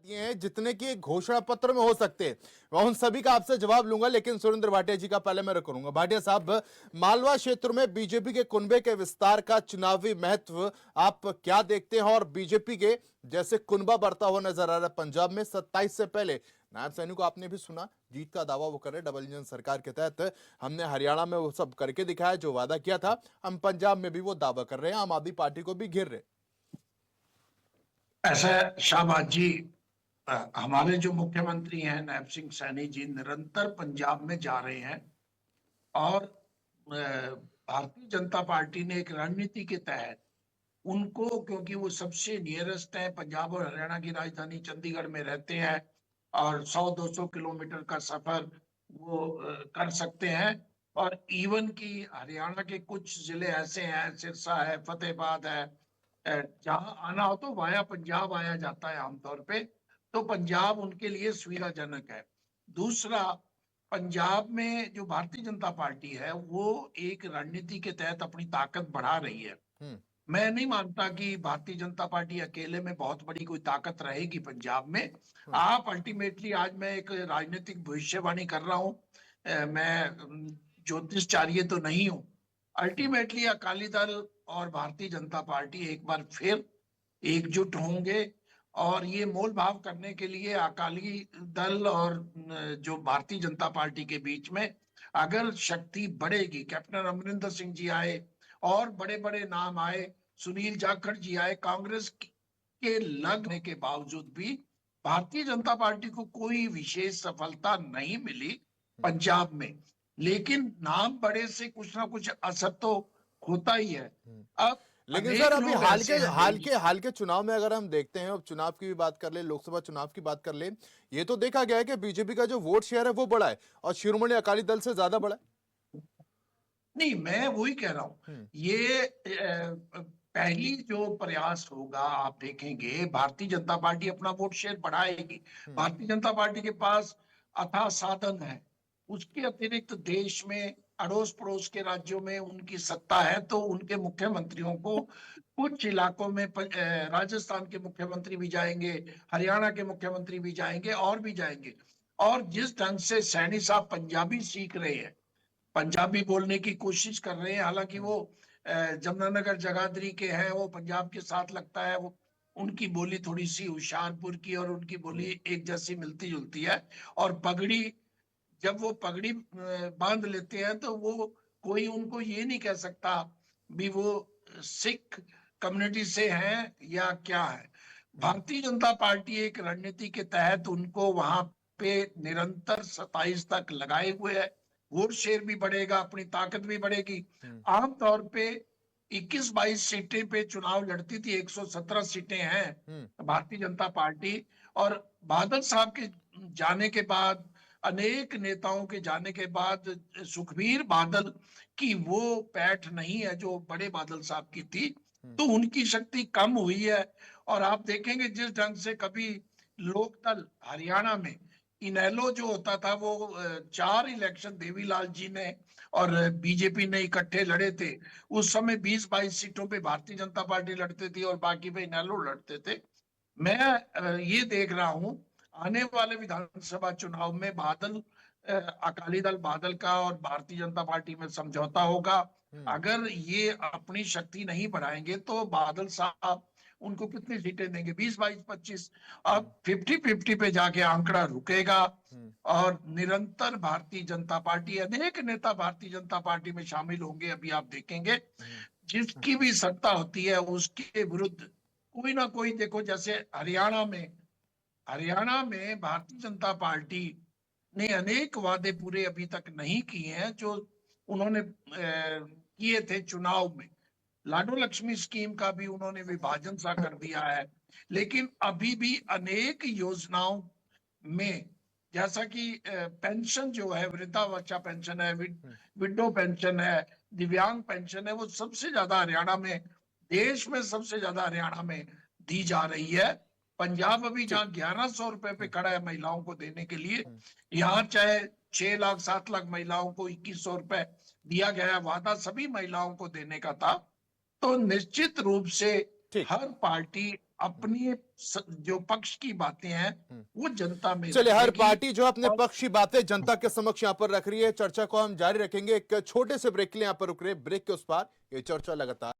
दिए हैं जितने की घोषणा पत्र में हो सकते हैं, मैं उन सभी का आपसे जवाब लूंगा, लेकिन सुरेंद्र भाटिया जी का पहले मैं करूंगा। भाटिया साहब, मालवा क्षेत्र में बीजेपी के कुनबे के विस्तार का चुनावी महत्व आप क्या देखते हैं? और बीजेपी के जैसे कुनबा बढ़ता हुआ नजर आ रहा है पंजाब में, 27 से पहले नायब सैनी को आपने भी सुना, जीत का दावा वो कर रहे डबल इंजन सरकार के तहत। हमने हरियाणा में वो सब करके दिखाया जो वादा किया था, हम पंजाब में भी वो दावा कर रहे हैं, आम आदमी पार्टी को भी घेर रहे। ऐसा शाहबाज जी, हमारे जो मुख्यमंत्री हैं नायब सिंह सैनी जी निरंतर पंजाब में जा रहे हैं और भारतीय जनता पार्टी ने एक रणनीति के तहत उनको, क्योंकि वो सबसे नियरेस्ट है, पंजाब और हरियाणा की राजधानी चंडीगढ़ में रहते हैं और 100-200 किलोमीटर का सफर वो कर सकते हैं। और इवन की हरियाणा के कुछ जिले ऐसे हैं, सिरसा है, फतेहाबाद है, जहां आना हो तो वाया पंजाब आया जाता है आमतौर पे। तो पंजाब उनके लिए सुविधाजनक है। दूसरा, पंजाब में जो भारतीय जनता पार्टी है वो एक रणनीति के तहत अपनी ताकत बढ़ा रही है। मैं नहीं मानता कि भारतीय जनता पार्टी अकेले में बहुत बड़ी कोई ताकत रहेगी पंजाब में। आप अल्टीमेटली, आज मैं एक राजनीतिक भविष्यवाणी कर रहा हूं, मैं ज्योतिषचार्य तो नहीं हूं। अल्टीमेटली अकाली दल और भारतीय जनता पार्टी एक बार फिर एकजुट होंगे और ये मोल भाव करने के लिए अकाली दल और जो भारतीय जनता पार्टी के बीच में अगर शक्ति बढ़ेगी, कैप्टन अमरिंदर सिंह जी आए और बड़े बड़े नाम आए, सुनील जाखड़ जी आए, कांग्रेस के लगने के बावजूद भी भारतीय जनता पार्टी को कोई विशेष सफलता नहीं मिली पंजाब में। लेकिन नाम बड़े से कुछ ना कुछ असर तो होता ही है। अब लेकिन सर, अनेक अभी लोग हाल के ऐसे हैं हाल दिल्ली। के हाल के चुनाव में अगर हम देखते हैं, अब चुनाव की भी बात कर ले, लोकसभा चुनाव की बात कर ले, ये तो देखा गया है कि बीजेपी का जो वोट शेयर है वो बड़ा है और शिरोमणि अकाली दल से ज्यादा बड़ा नहीं, मैं वही कह रहा हूं। है। ये पहली जो प्रयास होगा, आप देखेंगे भारतीय जनता पार्टी अपना वोट शेयर बढ़ाएगी। भारतीय जनता पार्टी के पास अथाह साधन है। उसके अतिरिक्त देश में अड़ोस पड़ोस के राज्यों में उनकी सत्ता है, तो उनके मुख्यमंत्रियों को कुछ इलाकों में राजस्थान के मुख्यमंत्री भी जाएंगे, हरियाणा के मुख्यमंत्री भी जाएंगे और भी जाएंगे। और जिस ढंग से सैनी साहब पंजाबी सीख रहे हैं, पंजाबी बोलने की कोशिश कर रहे हैं, हालांकि वो जमुनानगर जगाधरी के हैं, वो पंजाब के साथ लगता है। वो उनकी बोली थोड़ी सी होशियारपुर की और उनकी बोली एक जैसी मिलती जुलती है। और पगड़ी, जब वो पगड़ी बांध लेते हैं तो वो, कोई उनको ये नहीं कह सकता भी वो सिख कम्युनिटी से हैं या क्या है। भारतीय जनता पार्टी एक रणनीति के तहत उनको वहां पे निरंतर 27 तक लगाए हुए है। वोट शेयर भी बढ़ेगा, अपनी ताकत भी बढ़ेगी। आमतौर पे 21-22 सीटें पे चुनाव लड़ती थी, 117 सीटें हैं भारतीय जनता पार्टी। और बादल साहब के जाने के बाद, अनेक नेताओं के जाने के बाद, सुखबीर बादल की वो पैठ नहीं है जो बड़े बादल साहब की थी, तो उनकी शक्ति कम हुई है। और आप देखेंगे जिस ढंग से कभी लोकदल हरियाणा में इनेलो जो होता था, वो 4 इलेक्शन देवीलाल जी ने और बीजेपी ने इकट्ठे लड़े थे। उस समय 20-22 सीटों पे भारतीय जनता पार्टी लड़ती थी और बाकी पे इनेलो लड़ते थे। मैं ये देख रहा हूं, आने वाले विधानसभा चुनाव में बादल, अकाली दल बादल का और भारतीय जनता पार्टी में समझौता होगा। अगर ये अपनी शक्ति नहीं बढ़ाएंगे तो बादल साहब उनको कितनी सीटें देंगे? 20-22-25। अब 50-50 पे जाके आंकड़ा रुकेगा। और निरंतर भारतीय जनता पार्टी, अनेक नेता भारतीय जनता पार्टी में शामिल होंगे। अभी आप देखेंगे जिसकी भी सत्ता होती है उसके विरुद्ध कोई ना कोई, देखो जैसे हरियाणा में भारतीय जनता पार्टी ने अनेक वादे पूरे अभी तक नहीं किए हैं जो उन्होंने किए थे चुनाव में। लाडो लक्ष्मी स्कीम का भी उन्होंने विभाजन सा कर दिया है। लेकिन अभी भी अनेक योजनाओं में, जैसा कि पेंशन जो है, वृद्धावस्था पेंशन है, विडो पेंशन है, दिव्यांग पेंशन है, वो सबसे ज्यादा हरियाणा में, देश में सबसे ज्यादा हरियाणा में दी जा रही है। पंजाब अभी ठीक। जहां 1100 रुपए पे खड़ा है महिलाओं को देने के लिए, यहाँ चाहे 6 लाख 7 लाख महिलाओं को 2100 रुपए दिया गया है। वादा सभी महिलाओं को देने का था। तो निश्चित रूप से ठीक। हर पार्टी अपनी जो पक्ष की बातें हैं वो जनता में चलिए, हर रखेगी। पार्टी जो अपने पक्ष की बातें जनता के समक्ष यहाँ पर रख रही है। चर्चा को हम जारी रखेंगे। एक छोटे से ब्रेक के लिए यहाँ पर रुक रहे, ब्रेक के उस पार ये चर्चा लगातार